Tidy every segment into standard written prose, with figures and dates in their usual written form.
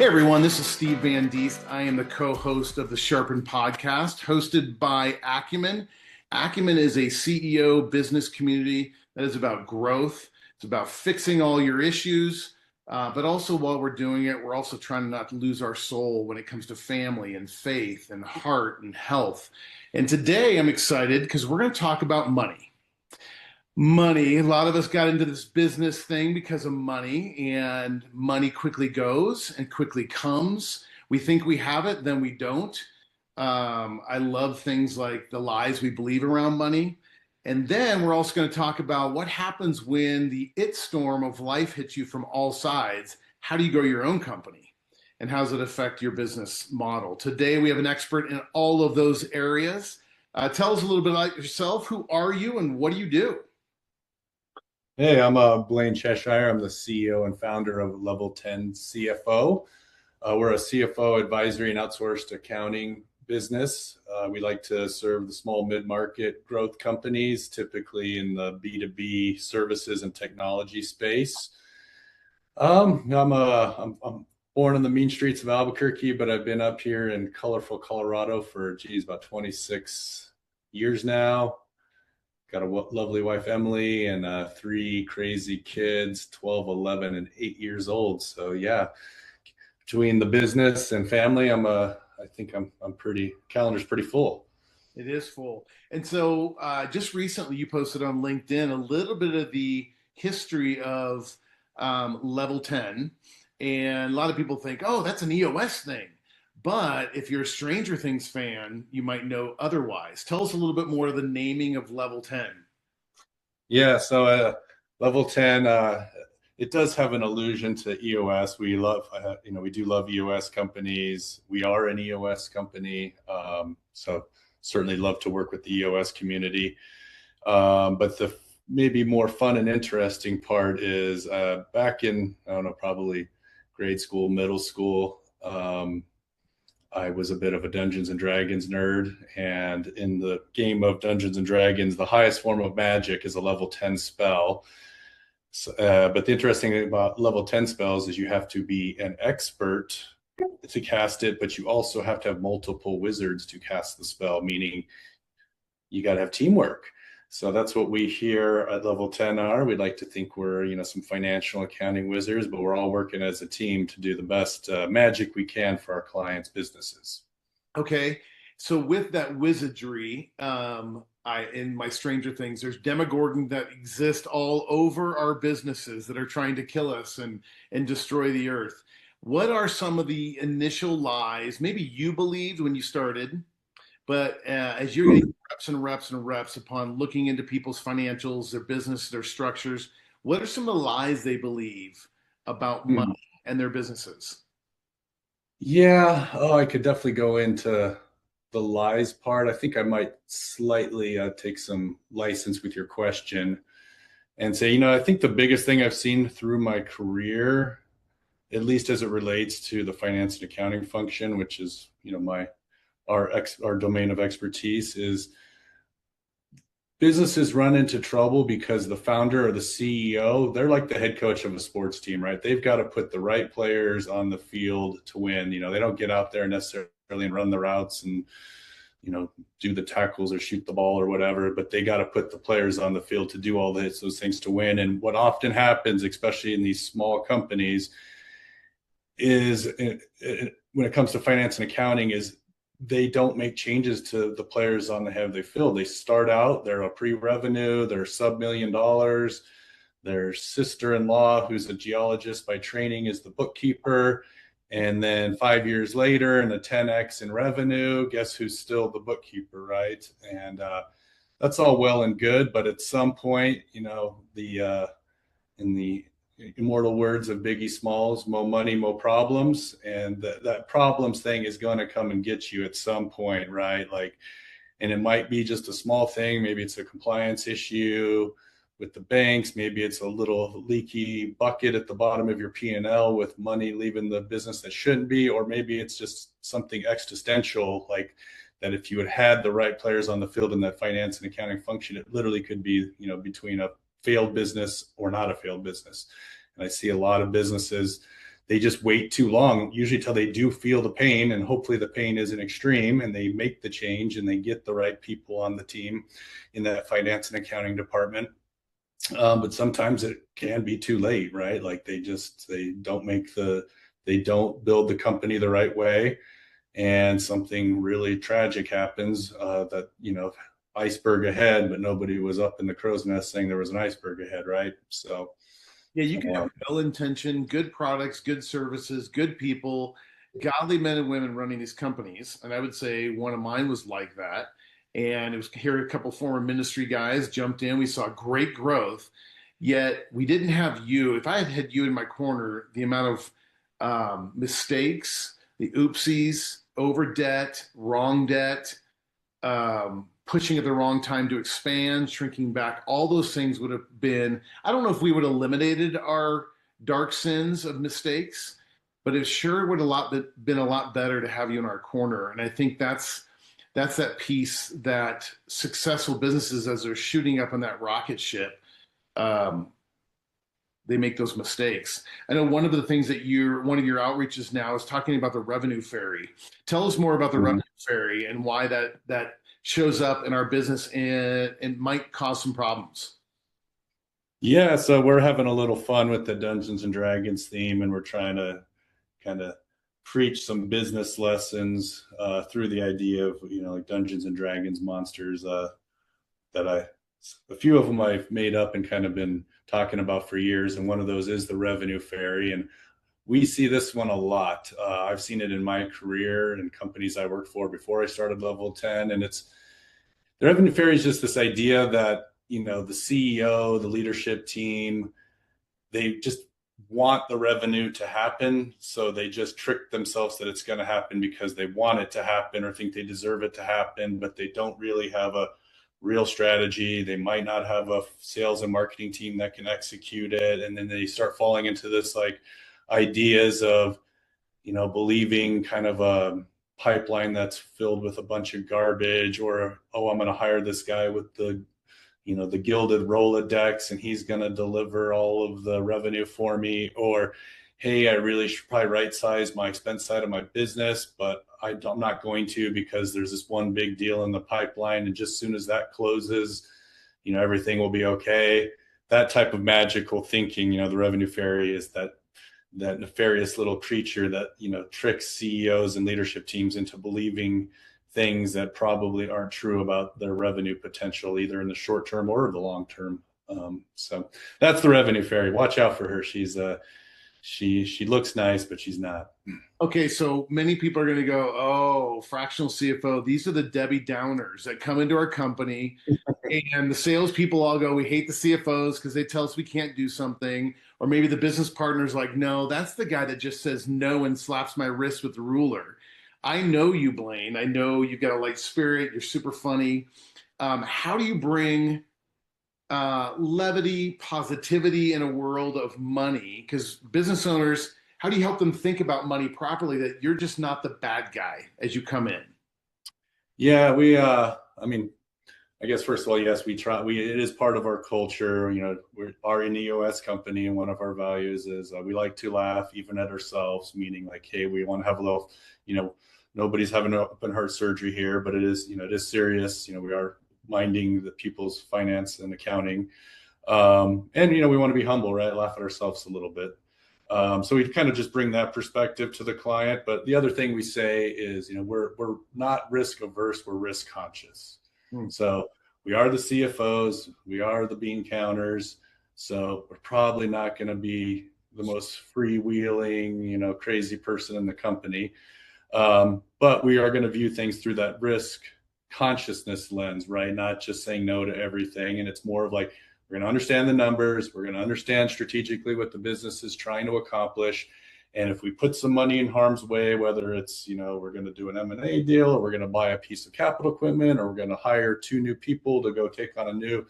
Hey everyone, this is Steve Van Diest. I am the co-host of the Sharpen podcast, hosted by Acumen. Acumen is a CEO business community that is about growth. It's about fixing all your issues, but also while we're doing it, we're also trying not to lose our soul when it comes to family and faith and heart and health. And today I'm excited because we're going to talk about money. Money. A lot of us got into this business thing because of money, and money quickly goes and quickly comes. We think we have it, then we don't. I love things like the lies we believe around money. And then we're also going to talk about what happens when the it storm of life hits you from all sides. How do you grow your own company? And how does it affect your business model? Today, we have an expert in all of those areas. Tell us a little bit about yourself. Who are you and what do you do? Hey, I'm Blaine Cheshire. I'm the CEO and founder of Level 10 CFO. We're a CFO advisory and outsourced accounting business. We like to serve the small mid-market growth companies, typically in the B2B services and technology space. I'm born on the mean streets of Albuquerque, but I've been up here in colorful Colorado for, about 26 years now. Got a lovely wife, Emily, and three crazy kids, 12, 11, and 8 years old. So yeah, between the business and family, I think I'm pretty, calendar's pretty full. It is full. And so just recently you posted on LinkedIn a little bit of the history of Level 10. And a lot of people think, oh, that's an EOS thing. But if you're a Stranger Things fan, you might know otherwise. Tell us a little bit more of the naming of Level 10. Yeah, so Level 10, it does have an allusion to EOS. We love, we do love EOS companies. We are an EOS company, so certainly love to work with the EOS community. But the maybe more fun and interesting part is back in, I don't know, probably grade school, middle school, I was a bit of a Dungeons and Dragons nerd, and in the game of Dungeons and Dragons, the highest form of magic is a level 10 spell. So, but the interesting thing about level 10 spells is you have to be an expert to cast it, but you also have to have multiple wizards to cast the spell, meaning you got to have teamwork. So that's what we here at Level 10 are. We'd like to think we're, some financial accounting wizards, but we're all working as a team to do the best magic we can for our clients' businesses. Okay. So with that wizardry, in my Stranger Things, there's Demogorgon that exist all over our businesses that are trying to kill us and destroy the earth. What are some of the initial lies maybe you believed when you started, but as you're getting reps and reps and reps upon looking into people's financials, their business, their structures, what are some of the lies they believe about money and their businesses? Yeah, I could definitely go into the lies part. I think I might slightly take some license with your question and say, I think the biggest thing I've seen through my career, at least as it relates to the finance and accounting function, which is, our domain of expertise, is businesses run into trouble because the founder or the CEO, they're like the head coach of a sports team, right? They've got to put the right players on the field to win. They don't get out there necessarily and run the routes and, do the tackles or shoot the ball or whatever, but they got to put the players on the field to do all those things to win. And what often happens, especially in these small companies, is when it comes to finance and accounting, is they don't make changes to the players on the head of the field. They start out, they're a pre-revenue, they're sub-$1 million. Their sister-in-law, who's a geologist by training, is the bookkeeper. And then 5 years later, in a 10x in revenue, guess who's still the bookkeeper, right? And that's all well and good, but at some point, in the immortal words of Biggie Smalls, more money, more problems. And that problems thing is going to come and get you at some point, right? And it might be just a small thing. Maybe it's a compliance issue with the banks. Maybe it's a little leaky bucket at the bottom of your P&L with money leaving the business that shouldn't be. Or maybe it's just something existential, like that if you had the right players on the field in that finance and accounting function, it literally could be, between a failed business or not a failed business. And I see a lot of businesses, they just wait too long, usually till they do feel the pain, and hopefully the pain isn't extreme, and they make the change and they get the right people on the team in that finance and accounting department. But sometimes it can be too late, right? Like they don't build the company the right way, and something really tragic happens, that, iceberg ahead, but nobody was up in the crow's nest saying there was an iceberg ahead, right? So Yeah, you can have well intentioned, good products, good services, good people, godly men and women running these companies. And I would say one of mine was like that. And it was here, a couple former ministry guys jumped in. We saw great growth, yet we didn't have you. If I had had you in my corner, the amount of mistakes, the oopsies, over debt, wrong debt, pushing at the wrong time to expand, shrinking back, all those things would have been, I don't know if we would have eliminated our dark sins of mistakes, but it sure would have been a lot better to have you in our corner. And I think that's that piece that successful businesses, as they're shooting up on that rocket ship, um, they make those mistakes. I know one of the things that one of your outreaches now is talking about the revenue ferry. Tell us more about the revenue ferry and why that shows up in our business and might cause some problems. Yeah, so we're having a little fun with the Dungeons and Dragons theme, and we're trying to kind of preach some business lessons through the idea of, like Dungeons and Dragons monsters, that a few of them I've made up and kind of been talking about for years. And one of those is the revenue ferry. And we see this one a lot. I've seen it in my career and companies I worked for before I started Level 10. And the revenue ferry is just this idea that, the CEO, the leadership team, they just want the revenue to happen. So they just trick themselves that it's going to happen because they want it to happen or think they deserve it to happen, but they don't really have a real strategy. They might not have a sales and marketing team that can execute it. And then they start falling into this like ideas of, believing kind of a pipeline that's filled with a bunch of garbage, or, oh, I'm going to hire this guy with the gilded Rolodex and he's going to deliver all of the revenue for me. Or, hey, I really should probably right size my expense side of my business, but I'm not going to because there's this one big deal in the pipeline. And just as soon as that closes, everything will be okay. That type of magical thinking, the revenue fairy is that nefarious little creature that, tricks CEOs and leadership teams into believing things that probably aren't true about their revenue potential, either in the short term or the long term. So that's the revenue fairy. Watch out for her. She looks nice, but she's not. Okay, so many people are going to go, oh, fractional CFO. These are the Debbie Downers that come into our company, and the salespeople all go, we hate the CFOs because they tell us we can't do something. Or maybe the business partner's like, no, that's the guy that just says no and slaps my wrist with the ruler. I know you, Blaine. I know you've got a light spirit. You're super funny. How do you bring levity, positivity in a world of money? Because business owners, how do you help them think about money properly, that you're just not the bad guy as you come in? Yeah, I guess first of all, yes, we try. It is part of our culture. We are an EOS company, and one of our values is we like to laugh even at ourselves. Meaning, like, hey, we want to have a little, nobody's having an open heart surgery here, but it is serious. We are minding the people's finance and accounting, and we want to be humble, right? Laugh at ourselves a little bit. So we kind of just bring that perspective to the client. But the other thing we say is, we're not risk averse, we're risk conscious. So we are the CFOs, we are the bean counters. So we're probably not going to be the most freewheeling, crazy person in the company. But we are going to view things through that risk consciousness lens, right? Not just saying no to everything. And it's more of like, we're going to understand the numbers. We're going to understand strategically what the business is trying to accomplish. And if we put some money in harm's way, whether it's, we're going to do an M&A deal, or we're going to buy a piece of capital equipment, or we're going to hire 2 new people to go take on a new,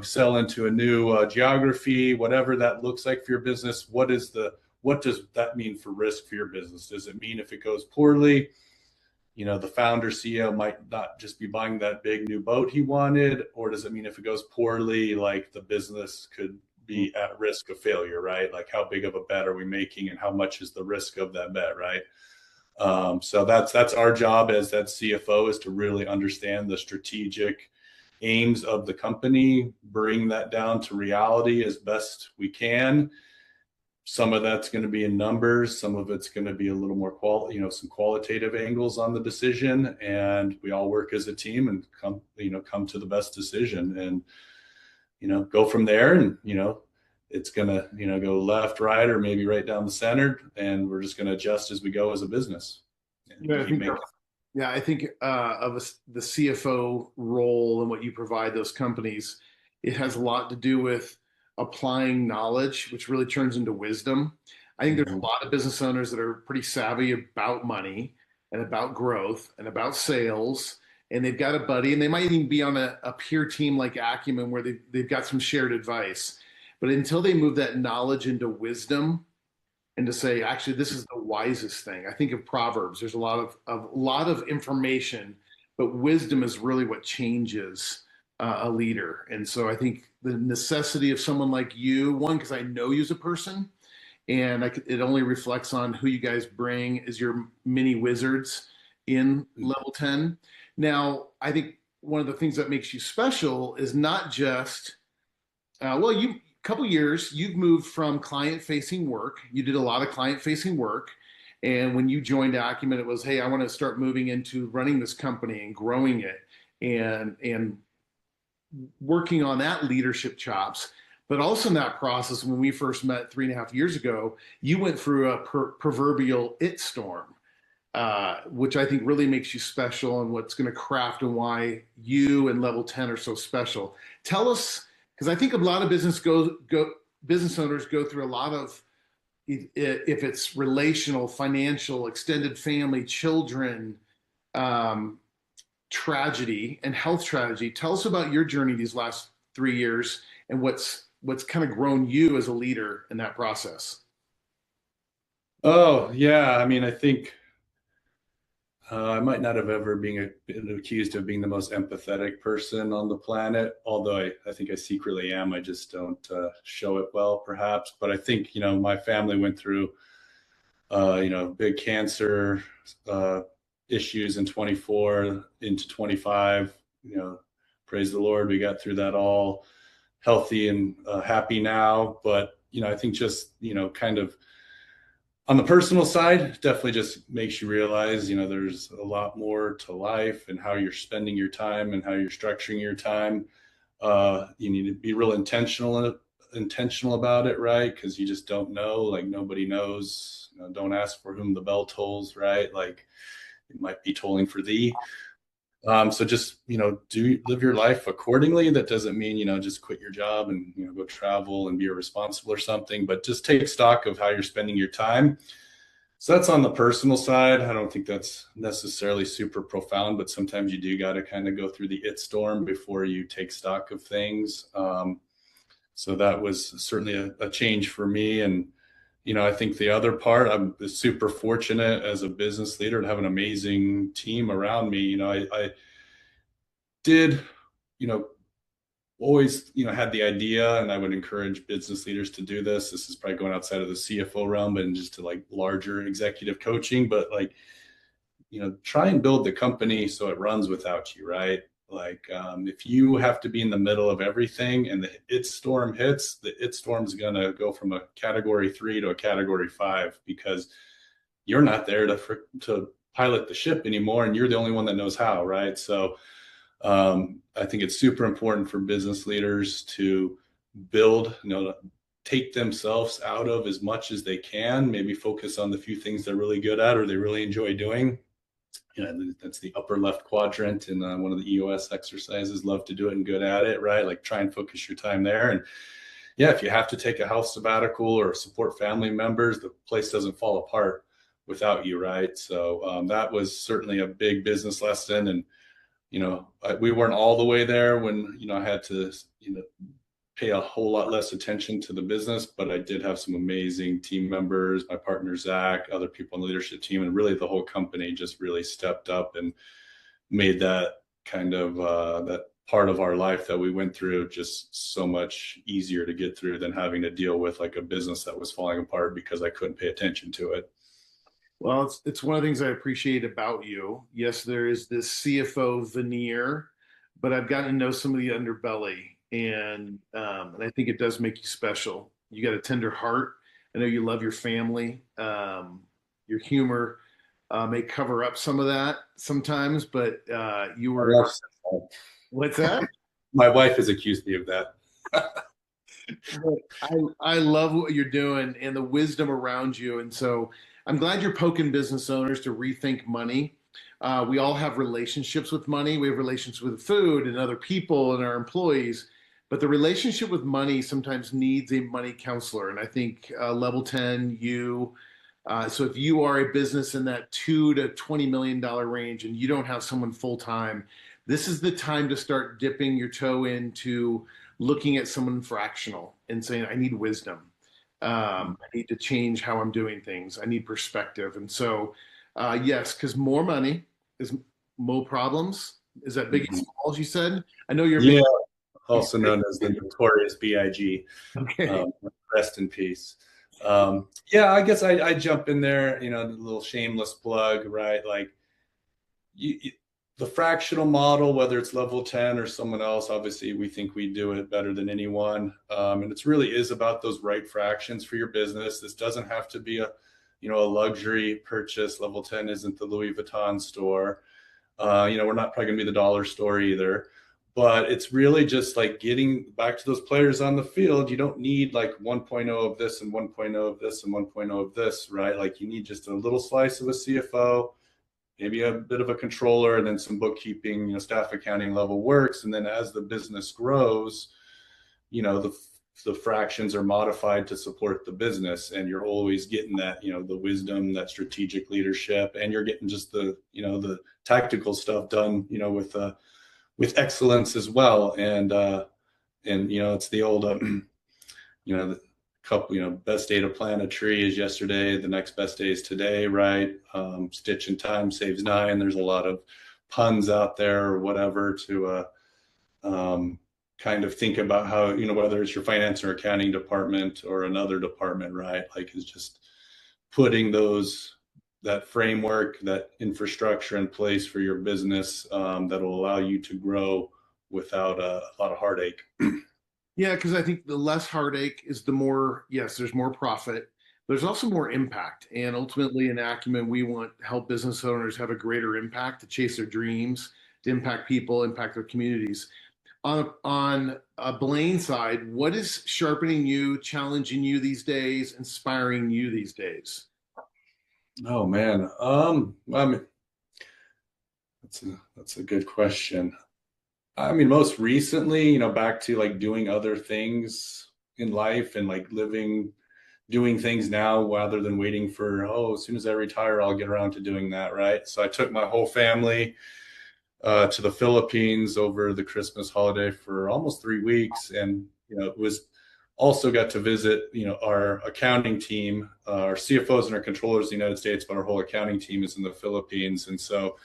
sell into a new geography, whatever that looks like for your business, what does that mean for risk for your business? Does it mean if it goes poorly, the founder CEO might not just be buying that big new boat he wanted? Or does it mean if it goes poorly, like the business could be at risk of failure, right? Like how big of a bet are we making and how much is the risk of that bet, right? So that's our job as that CFO, is to really understand the strategic aims of the company, bring that down to reality as best we can. Some of that's going to be in numbers, some of it's going to be a little more some qualitative angles on the decision, and we all work as a team and come to the best decision, and go from there. And it's going to go left, right, or maybe right down the center, and we're just going to adjust as we go as a business. Yeah, I think the CFO role and what you provide those companies, it has a lot to do with applying knowledge, which really turns into wisdom. I think there's a lot of business owners that are pretty savvy about money and about growth and about sales, and they've got a buddy, and they might even be on a peer team like Acumen where they've got some shared advice. But until they move that knowledge into wisdom, and to say, actually, this is the wisest thing. I think of Proverbs. There's a lot of information, but wisdom is really what changes a leader. And so I think the necessity of someone like you, one, because I know you as a person, and it only reflects on who you guys bring as your mini wizards in level 10. Now, I think one of the things that makes you special is not just, you couple years, you've moved from client-facing work. You did a lot of client-facing work. And when you joined Acumen, it was, hey, I want to start moving into running this company and growing it and working on that leadership chops. But also in that process, when we first met 3.5 years ago, you went through a proverbial it storm, which I think really makes you special and what's going to craft and why you and level 10 are so special. Tell us, because I think a lot of business owners go through a lot of, if it's relational, financial, extended family, children, tragedy, and health tragedy. Tell us about your journey these last 3 years and what's kind of grown you as a leader in that process. Oh yeah, I mean, I think I might not have ever been accused of being the most empathetic person on the planet, although I think I secretly am. I just don't show it well, perhaps. But I think, my family went through, big cancer issues in 24 into 25. Praise the Lord, we got through that all healthy and happy now. But, I think just, kind of, on the personal side, definitely just makes you realize, there's a lot more to life and how you're spending your time and how you're structuring your time. You need to be real intentional about it, right? Because you just don't know. Like, nobody knows. Don't ask for whom the bell tolls, right? Like, it might be tolling for thee. So just, live your life accordingly. That doesn't mean, just quit your job and, go travel and be irresponsible or something, but just take stock of how you're spending your time. So that's on the personal side. I don't think that's necessarily super profound, but sometimes you do got to kind of go through the it storm before you take stock of things. So that was certainly a change for me. And, I think the other part, I'm super fortunate as a business leader to have an amazing team around me. I did, always, had the idea, and I would encourage business leaders to do this. This is probably going outside of the CFO realm, but just to like larger executive coaching, but like, try and build the company so it runs without you, right? Like, if you have to be in the middle of everything and the it storm hits, the it storm is going to go from a category 3 to a category 5 because you're not there to pilot the ship anymore, and you're the only one that knows how, right? So I think it's super important for business leaders to build, take themselves out of as much as they can, maybe focus on the few things they're really good at or they really enjoy doing. That's the upper left quadrant in one of the EOS exercises. Love to do it and good at it, right? Like, try and focus your time there. And yeah, if you have to take a health sabbatical or support family members, the place doesn't fall apart without you, right? So that was certainly a big business lesson. And, we weren't all the way there when, I had to, pay a whole lot less attention to the business, but I did have some amazing team members, my partner, Zach, other people on the leadership team, and really the whole company just really stepped up and made that kind of, that part of our life that we went through just so much easier to get through than having to deal with like a business that was falling apart because I couldn't pay attention to it. Well, it's one of the things I appreciate about you. Yes, there is this CFO veneer, but I've gotten to know some of the underbelly, and I think it does make you special. You got a tender heart. I know you love your family. Your humor may cover up some of that sometimes, but you My were wife, what's that? my wife has accused me of that. But I love what you're doing and the wisdom around you. And so I'm glad you're poking business owners to rethink money. We all have relationships with money. We have relationships with food and other people and our employees. But the relationship with money sometimes needs a money counselor. And I think level 10, you, so if you are a business in that $2 to $20 million range and you don't have someone full time, this is the time to start dipping your toe into looking at someone fractional and saying, I need wisdom. I need to change how I'm doing things. I need perspective. And so, yes, because more money is more problems. Is that big and Mhm. small, as you said? I know you're a big. Yeah, also known as the notorious BIG. Okay. Rest in peace. Yeah, I guess I jump in there, a little shameless plug, right? Like you, the fractional model, whether it's level 10 or someone else, obviously we think we do it better than anyone. And it's really is about those right fractions for your business. This doesn't have to be a luxury purchase. Level 10 isn't the Louis Vuitton store. We're not probably gonna be the dollar store either, but it's really just like getting back to those players on the field. You don't need like 1.0 of this and 1.0 of this and 1.0 of this, right? Like you need just a little slice of a CFO, maybe a bit of a controller, and then some bookkeeping, staff accounting level works. And then as the business grows, the fractions are modified to support the business, and you're always getting that, the wisdom, that strategic leadership, and you're getting just the tactical stuff done, with excellence as well. And it's the old, the couple, best day to plant a tree is yesterday. The next best day is today, right? Stitch in time saves nine. There's a lot of puns out there or whatever to kind of think about how, whether it's your finance or accounting department or another department, right? Like it's just putting that framework, that infrastructure in place for your business that will allow you to grow without a lot of heartache. Yeah, because I think the less heartache is the more, yes, there's more profit. There's also more impact. And ultimately, in Acumen, we want to help business owners have a greater impact to chase their dreams, to impact people, impact their communities. On a Blaine side, what is sharpening you, challenging you these days, inspiring you these days? Oh man, I mean, that's a good question. I mean, most recently, back to like doing other things in life and like doing things now rather than waiting for, oh, as soon as I retire, I'll get around to doing that, right? So I took my whole family to the Philippines over the Christmas holiday for almost 3 weeks, and it was also got to visit our accounting team, our CFOs and our controllers in the United States, but our whole accounting team is in the Philippines, and so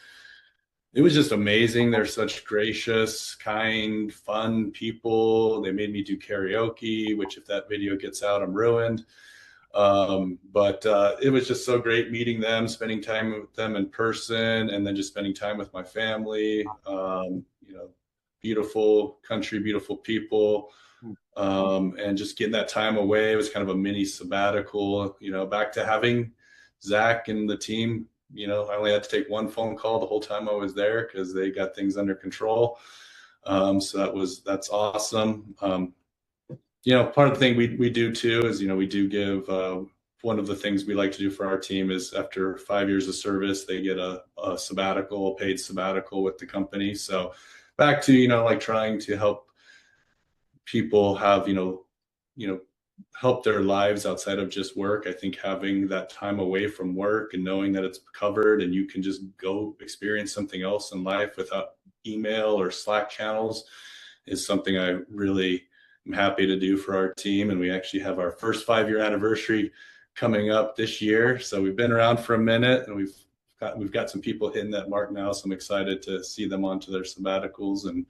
it was just amazing. They're such gracious, kind, fun people. They made me do karaoke, which if that video gets out, I'm ruined. But it was just so great meeting them, spending time with them in person, and then just spending time with my family. Beautiful country, beautiful people, and just getting that time away. It was kind of a mini sabbatical, back to having Zach and the team. I only had to take one phone call the whole time I was there because they got things under control. So that's awesome. Part of the thing we do too is, we do give, one of the things we like to do for our team is after 5 years of service, they get a sabbatical, a paid sabbatical with the company. So back to, like trying to help people have, help their lives outside of just work. I think having that time away from work and knowing that it's covered and you can just go experience something else in life without email or Slack channels is something I really am happy to do for our team. And we actually have our first 5-year anniversary coming up this year. So we've been around for a minute, and we've got some people hitting that mark now. So I'm excited to see them onto their sabbaticals and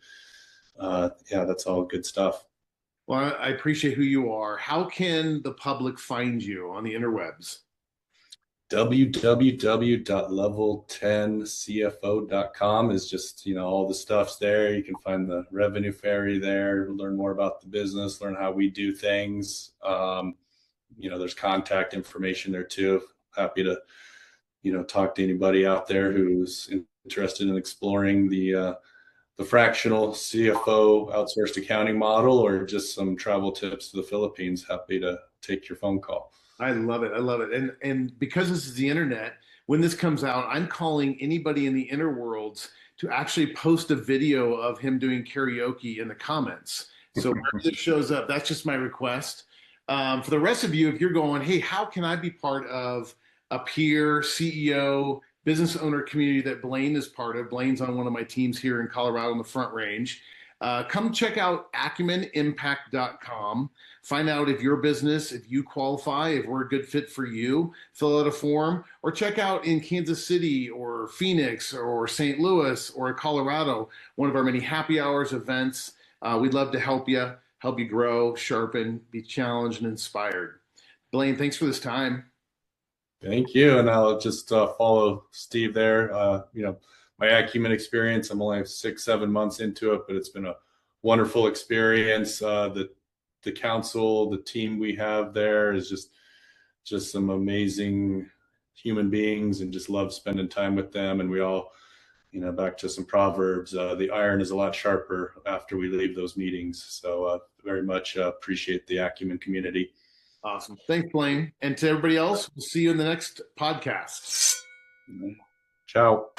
Yeah, that's all good stuff. Well, I appreciate who you are. How can the public find you on the interwebs? www.level10cfo.com is just, all the stuff's there. You can find the revenue fairy there, learn more about the business, learn how we do things. There's contact information there too. Happy to, talk to anybody out there who's interested in exploring the fractional CFO outsourced accounting model or just some travel tips to the Philippines. Happy to take your phone call. I love it. I love it. And because this is the internet, when this comes out, I'm calling anybody in the inner worlds to actually post a video of him doing karaoke in the comments. So wherever this shows up, that's just my request. For the rest of you, if you're going, hey, how can I be part of a peer CEO business owner community that Blaine is part of? Blaine's on one of my teams here in Colorado in the Front Range. Come check out acumenImpact.com. Find out if your business, if you qualify, if we're a good fit for you, fill out a form, or check out in Kansas City or Phoenix or St. Louis or Colorado, one of our many happy hours events. We'd love to help you grow, sharpen, be challenged and inspired. Blaine, thanks for this time. Thank you. And I'll just follow Steve there. My acumen experience, I'm only 6-7 months into it, but it's been a wonderful experience. The council, the team we have there is just some amazing human beings, and just love spending time with them. And we all, back to some proverbs, the iron is a lot sharper after we leave those meetings. So very much appreciate the acumen community. Awesome. Thanks, Blaine. And to everybody else, we'll see you in the next podcast. Ciao.